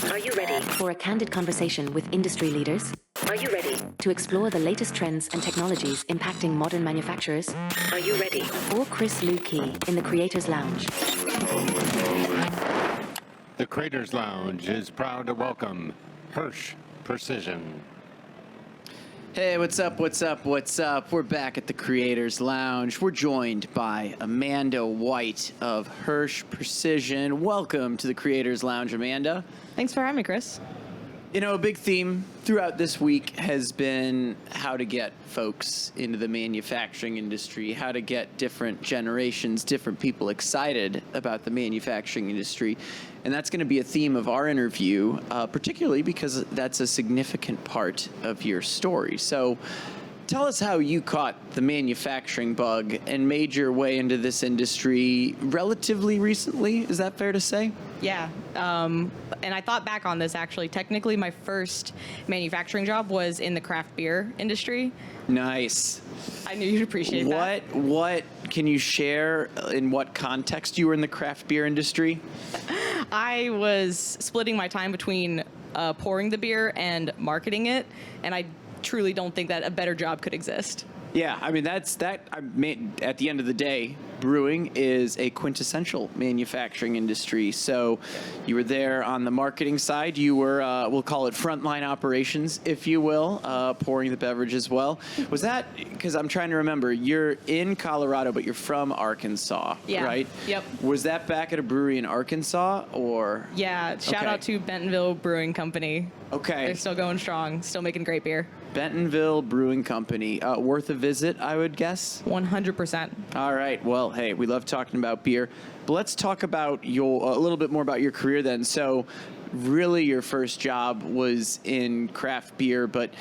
Are you ready for a candid conversation with industry leaders? Are you ready to explore the latest trends and technologies impacting modern manufacturers? Are you ready for Chris Luecke in the Creators Lounge? The Creators Lounge is proud to welcome Hirsh Precision. Hey, what's up? We're back at the Creators Lounge. We're joined by Amanda White of Hirsh Precision. Welcome to the Creators Lounge, Amanda. Thanks for having me, Chris. You know, a big theme throughout this week has been how to get folks into the manufacturing industry, how to get different generations, different people excited about the manufacturing industry. And that's going to be a theme of our interview, particularly because that's a significant part of your story. So tell us how you caught the manufacturing bug and made your way into this industry relatively recently. Is that fair to say? Yeah. And I thought back on this, actually. Technically, my first manufacturing job was in the craft beer industry. Nice. I knew you'd appreciate that. What can you share in what context you were in the craft beer industry? I was splitting my time between pouring the beer and marketing it, and I truly don't think that a better job could exist. Yeah, I mean, at the end of the day, brewing is a quintessential manufacturing industry. So you were there on the marketing side. You were, we'll call it frontline operations, if you will, pouring the beverage as well. Was that, because I'm trying to remember, you're in Colorado, but you're from Arkansas, Yeah. right? Yep. Was that back at a brewery in Arkansas, or? Yeah, shout out to Bentonville Brewing Company. Okay. They're still going strong, still making great beer. Bentonville Brewing Company. Worth a visit, I would guess? 100%. All right. Well, hey, we love talking about beer. But let's talk about a little bit more about your career then. So really your first job was in craft beer, but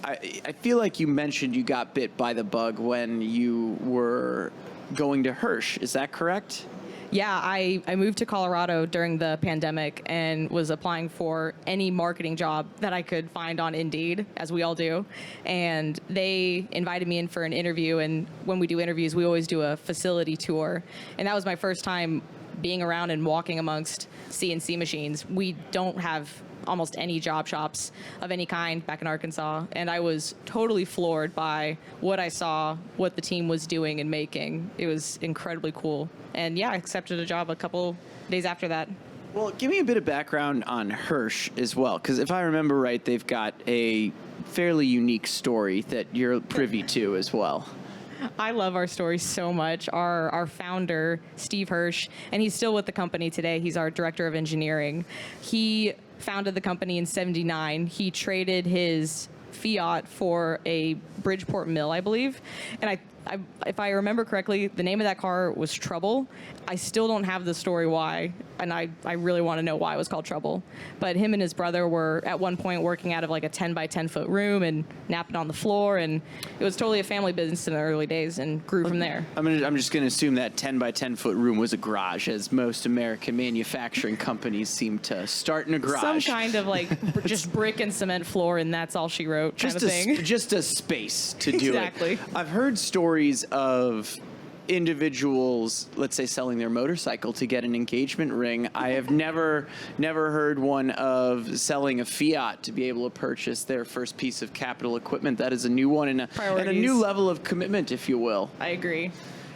I feel like you mentioned you got bit by the bug when you were going to Hirsh. Is that correct? Yeah, I moved to Colorado during the pandemic and was applying for any marketing job that I could find on Indeed, as we all do. And they invited me in for an interview. And when we do interviews, we always do a facility tour. And that was my first time being around and walking amongst CNC machines. We don't have almost any job shops of any kind back in Arkansas, and I was totally floored by what I saw, what the team was doing and making. It was incredibly cool. And yeah, I accepted a job a couple days after that. Well, give me a bit of background on Hirsh as well, because if I remember right, they've got a fairly unique story that you're privy to as well. I love our story so much. Our founder, Steve Hirsh, and he's still with the company today. He's our director of engineering. He founded the company in '79. He traded his Fiat for a Bridgeport mill, I believe. And if I remember correctly, the name of that car was Trouble. I still don't have the story why, and I really want to know why it was called Trouble. But him and his brother were at one point working out of like a 10 by 10 foot room and napping on the floor, and it was totally a family business in the early days and grew from there. I'm just going to assume that 10 by 10 foot room was a garage, as most American manufacturing companies seem to start in a garage. Some kind of like just brick and cement floor, and that's all she wrote kind of thing. Just a space to do Exactly. it. I've heard stories of individuals, let's say, selling their motorcycle to get an engagement ring. I have never heard one of selling a Fiat to be able to purchase their first piece of capital equipment. That is a new one and a new level of commitment, if you will. I agree.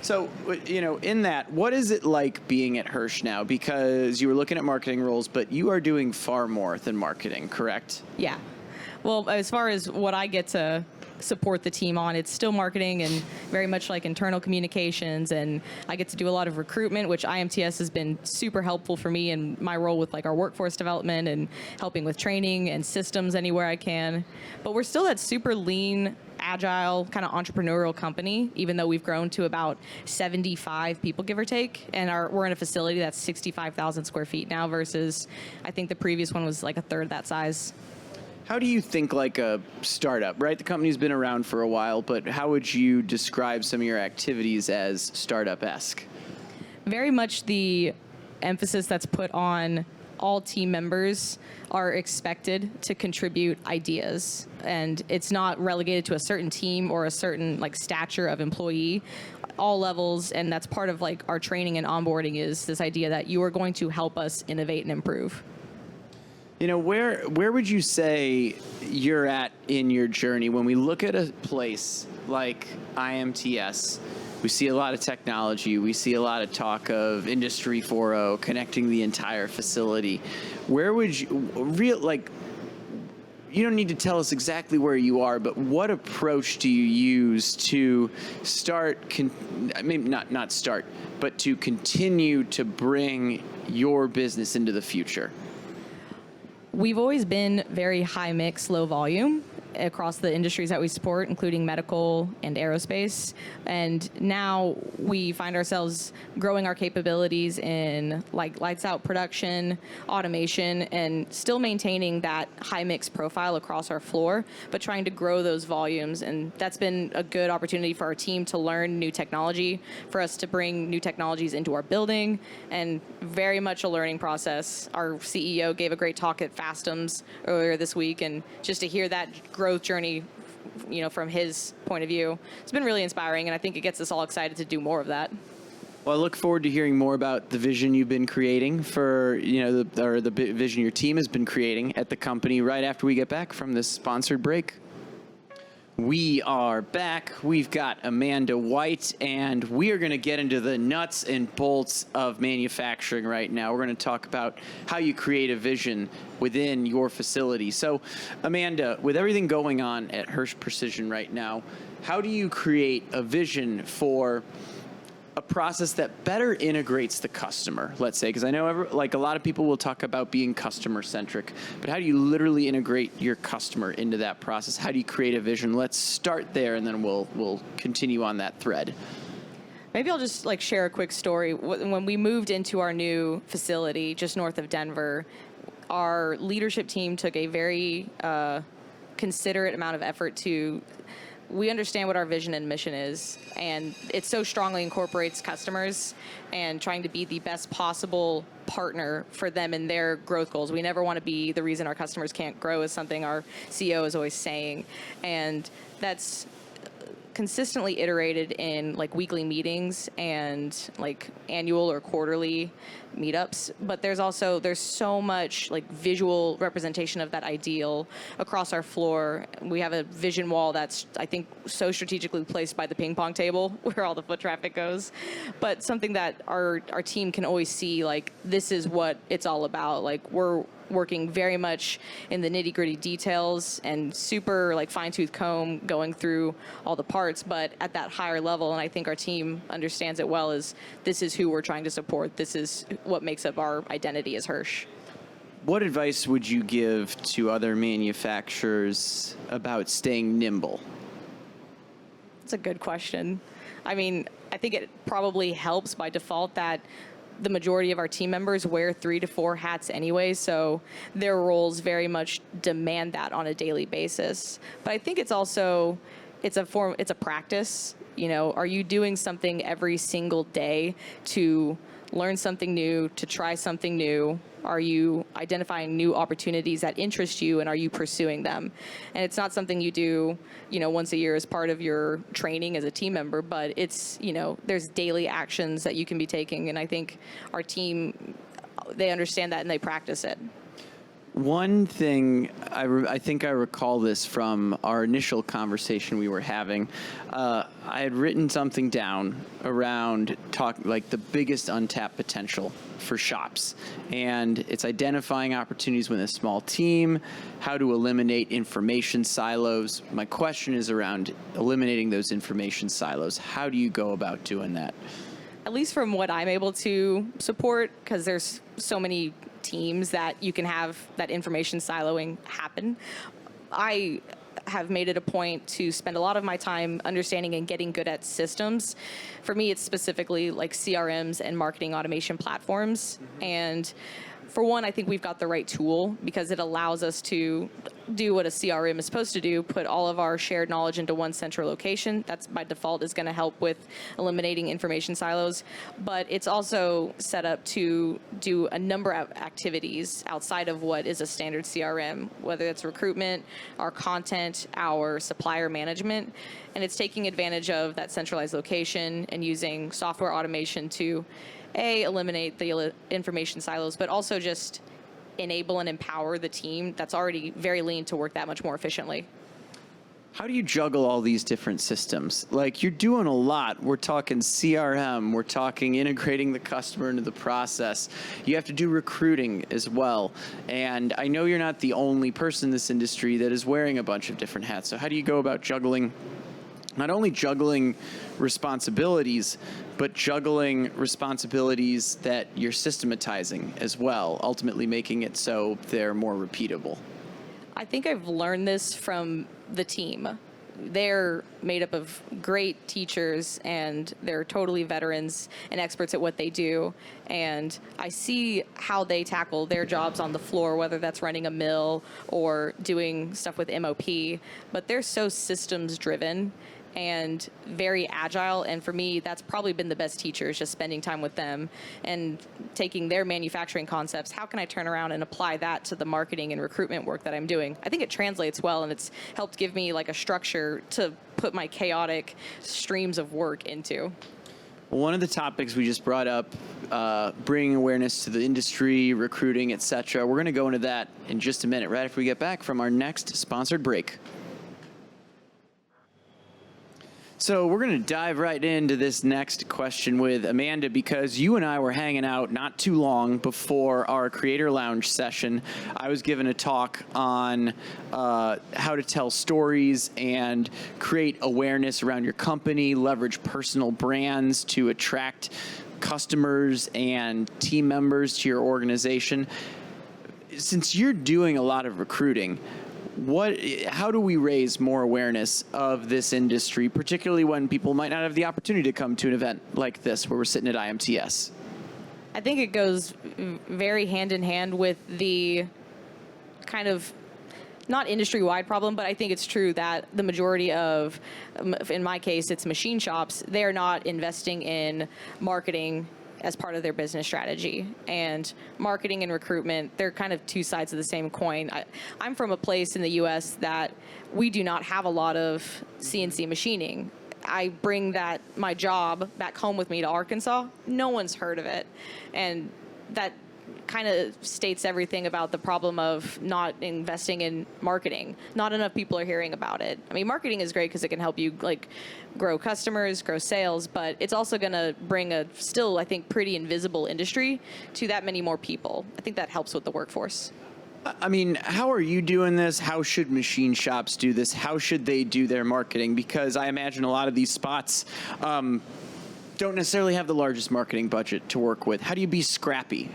So, in that, what is it like being at Hirsh now? Because you were looking at marketing roles, but you are doing far more than marketing, correct? Yeah. Well, as far as what I get to support the team on, it's still marketing and very much like internal communications, and I get to do a lot of recruitment, which IMTS has been super helpful for me in my role with like our workforce development and helping with training and systems anywhere I can. But we're still that super lean, agile, kind of entrepreneurial company, even though we've grown to about 75 people, give or take, and we're in a facility that's 65,000 square feet now versus I think the previous one was like a third that size. How do you think like a startup, right? The company's been around for a while, but how would you describe some of your activities as startup-esque? Very much the emphasis that's put on all team members are expected to contribute ideas, and it's not relegated to a certain team or a certain like stature of employee. All levels, and that's part of like our training and onboarding, is this idea that you are going to help us innovate and improve. Where would you say you're at in your journey when we look at a place like IMTS? We see a lot of technology. We see a lot of talk of Industry 4.0 connecting the entire facility. Where would you you don't need to tell us exactly where you are, but what approach do you use to but to continue to bring your business into the future? We've always been very high mix, low volume across the industries that we support, including medical and aerospace. And now we find ourselves growing our capabilities in lights out production, automation, and still maintaining that high mix profile across our floor, but trying to grow those volumes. And that's been a good opportunity for our team to learn new technology, for us to bring new technologies into our building, and very much a learning process. Our CEO gave a great talk at FASTMS earlier this week, and just to hear that growth journey, from his point of view, it's been really inspiring, and I think it gets us all excited to do more of that. Well, I look forward to hearing more about the vision you've been creating for, the vision your team has been creating at the company right after we get back from this sponsored break. We are back. We've got Amanda White, and we are going to get into the nuts and bolts of manufacturing right now. We're going to talk about how you create a vision within your facility. So, Amanda, with everything going on at Hirsh Precision right now, how do you create a vision for a process that better integrates the customer, let's say? Because I know a lot of people will talk about being customer-centric, but how do you literally integrate your customer into that process? How do you create a vision? Let's start there, and then we'll continue on that thread. Maybe I'll just share a quick story. When we moved into our new facility just north of Denver, our leadership team took a very considerate amount of effort to we understand what our vision and mission is, and it so strongly incorporates customers and trying to be the best possible partner for them in their growth goals. We never want to be the reason our customers can't grow, is something our CEO is always saying, and that's consistently iterated in weekly meetings and annual or quarterly meetups. But there's so much visual representation of that ideal across our floor. We have a vision wall that's, I think, so strategically placed by the ping pong table where all the foot traffic goes, but something that our team can always see, this is what it's all about. We're working very much in the nitty-gritty details and super fine-tooth comb going through all the parts, but at that higher level, and I think our team understands it well, is this is who we're trying to support. This is what makes up our identity as Hirsh. What advice would you give to other manufacturers about staying nimble? That's a good question. I mean, I think it probably helps by default that the majority of our team members wear 3 to 4 hats anyway, so their roles very much demand that on a daily basis. But I think it's also, it's a practice. Are you doing something every single day to learn something new, to try something new? Are you identifying new opportunities that interest you, and are you pursuing them? And it's not something you do, once a year as part of your training as a team member, but it's, there's daily actions that you can be taking. And I think our team, they understand that and they practice it. One thing, I think I recall this from our initial conversation we were having. I had written something down around the biggest untapped potential for shops. And it's identifying opportunities with a small team, how to eliminate information silos. My question is around eliminating those information silos. How do you go about doing that? At least from what I'm able to support, because there's so many teams that you can have that information siloing happen. I have made it a point to spend a lot of my time understanding and getting good at systems. For me, it's specifically CRMs and marketing automation platforms. Mm-hmm. And for one, I think we've got the right tool because it allows us to do what a CRM is supposed to do, put all of our shared knowledge into one central location. That's by default is going to help with eliminating information silos. But it's also set up to do a number of activities outside of what is a standard CRM, whether it's recruitment, our content, our supplier management. And it's taking advantage of that centralized location and using software automation to eliminate the information silos, but also just enable and empower the team that's already very lean to work that much more efficiently. How do you juggle all these different systems? Like, you're doing a lot. We're talking CRM. We're talking integrating the customer into the process. You have to do recruiting as well. And I know you're not the only person in this industry that is wearing a bunch of different hats. So how do you go about juggling, not only juggling responsibilities, but juggling responsibilities that you're systematizing as well, ultimately making it so they're more repeatable? I think I've learned this from the team. They're made up of great teachers, and they're totally veterans and experts at what they do. And I see how they tackle their jobs on the floor, whether that's running a mill or doing stuff with MOP. But they're so systems driven and very agile, and for me that's probably been the best teachers, just spending time with them and taking their manufacturing concepts. How can I turn around and apply that to the marketing and recruitment work that I'm doing? I think it translates well, and it's helped give me like a structure to put my chaotic streams of work into. One of the topics we just brought up, bringing awareness to the industry, recruiting, etc. We're going to go into that in just a minute, right after we get back from our next sponsored break. So we're going to dive right into this next question with Amanda, because you and I were hanging out not too long before our Creator Lounge session. I was given a talk on how to tell stories and create awareness around your company, leverage personal brands to attract customers and team members to your organization. Since you're doing a lot of recruiting, how do we raise more awareness of this industry, particularly when people might not have the opportunity to come to an event like this where we're sitting at IMTS? I think it goes very hand in hand with the kind of not industry-wide problem, but I think it's true that the majority of, in my case, it's machine shops, they're not investing in marketing as part of their business strategy. And marketing and recruitment, they're kind of two sides of the same coin. I'm from a place in the US that we do not have a lot of CNC machining. I bring my job back home with me to Arkansas. No one's heard of it. And that kind of states everything about the problem of not investing in marketing. Not enough people are hearing about it. I mean, marketing is great because it can help you like grow customers, grow sales, but it's also going to bring a still, I think, pretty invisible industry to that many more people. I think that helps with the workforce. I mean, how are you doing this? How should machine shops do this? How should they do their marketing? Because I imagine a lot of these spots don't necessarily have the largest marketing budget to work with. How do you be scrappy?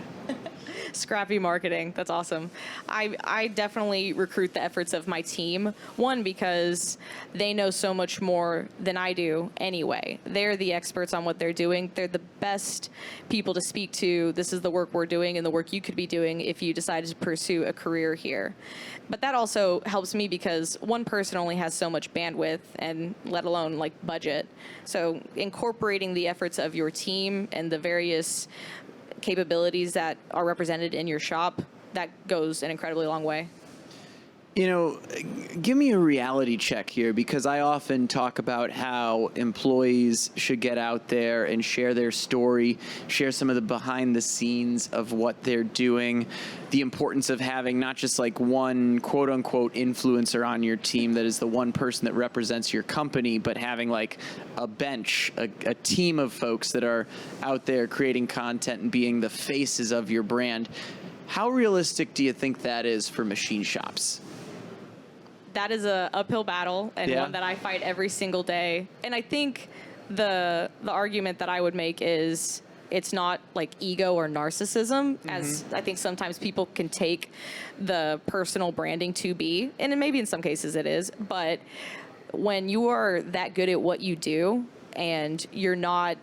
Scrappy marketing. That's awesome. I definitely recruit the efforts of my team. One, because they know so much more than I do anyway. They're the experts on what they're doing. They're the best people to speak to. This is the work we're doing and the work you could be doing if you decided to pursue a career here. But that also helps me because one person only has so much bandwidth, and let alone like budget. So incorporating the efforts of your team and the various capabilities that are represented in your shop, that goes an incredibly long way. You know, give me a reality check here, because I often talk about how employees should get out there and share their story, share some of the behind the scenes of what they're doing, the importance of having not just like one quote unquote influencer on your team that is the one person that represents your company, but having like a bench, a team of folks that are out there creating content and being the faces of your brand. How realistic do you think that is for machine shops? That is a uphill battle, and one that I fight every single day. And I think the argument that I would make is it's not like ego or narcissism, as I think sometimes people can take the personal branding to be, and maybe in some cases it is, but when you are that good at what you do and you're not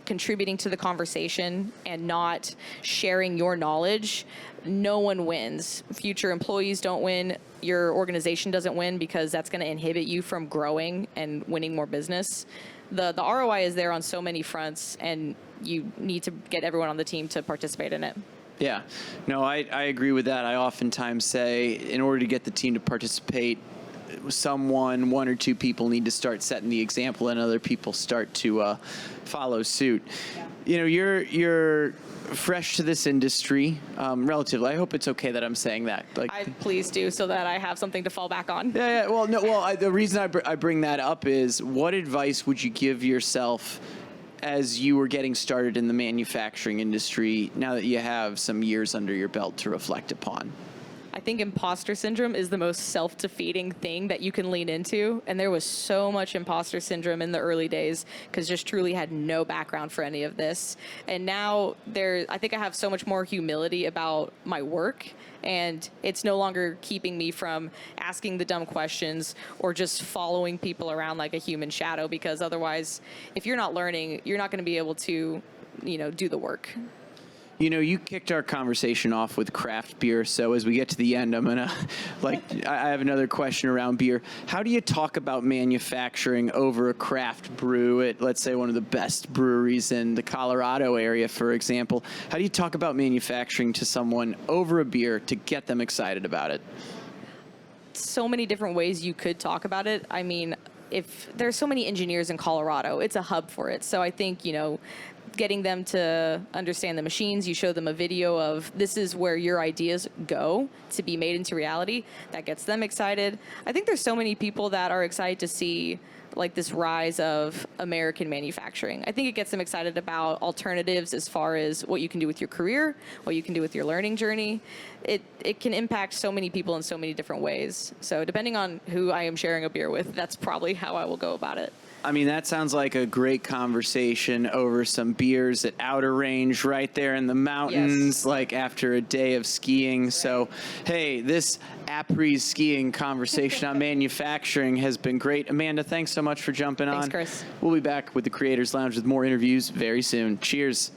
contributing to the conversation and not sharing your knowledge, no one wins. Future employees don't win. Your organization doesn't win, because that's going to inhibit you from growing and winning more business. The ROI is there on so many fronts, and you need to get everyone on the team to participate in it. Yeah, no, I agree with that. I oftentimes say in order to get the team to participate, one or two people need to start setting the example, and other people start to follow suit. You know, you're fresh to this industry, relatively. I hope it's okay that I'm saying that. Like, I please do, so that I have something to fall back on. yeah. Well, no. Well, the reason I bring that up is, what advice would you give yourself as you were getting started in the manufacturing industry, now that you have some years under your belt to reflect upon? I think imposter syndrome is the most self-defeating thing that you can lean into. And there was so much imposter syndrome in the early days because just truly had no background for any of this. And now I think I have so much more humility about my work, and it's no longer keeping me from asking the dumb questions or just following people around like a human shadow, because otherwise, if you're not learning, you're not going to be able to, do the work. You know, you kicked our conversation off with craft beer, so as we get to the end, I'm gonna, I have another question around beer. How do you talk about manufacturing over a craft brew at, let's say, one of the best breweries in the Colorado area, for example? How do you talk about manufacturing to someone over a beer to get them excited about it? So many different ways you could talk about it. I mean, if there's so many engineers in Colorado, it's a hub for it. So I think, getting them to understand the machines, you show them a video of this is where your ideas go to be made into reality, that gets them excited. I think there's so many people that are excited to see like this rise of American manufacturing. I think it gets them excited about alternatives as far as what you can do with your career, what you can do with your learning journey. It can impact so many people in so many different ways. So depending on who I am sharing a beer with, that's probably how I will go about it. I mean, that sounds like a great conversation over some beers at Outer Range right there in the mountains, like after a day of skiing. So, hey, this après skiing conversation on manufacturing has been great. Amanda, thanks so much for jumping on. Thanks, Chris. We'll be back with the Creators Lounge with more interviews very soon. Cheers.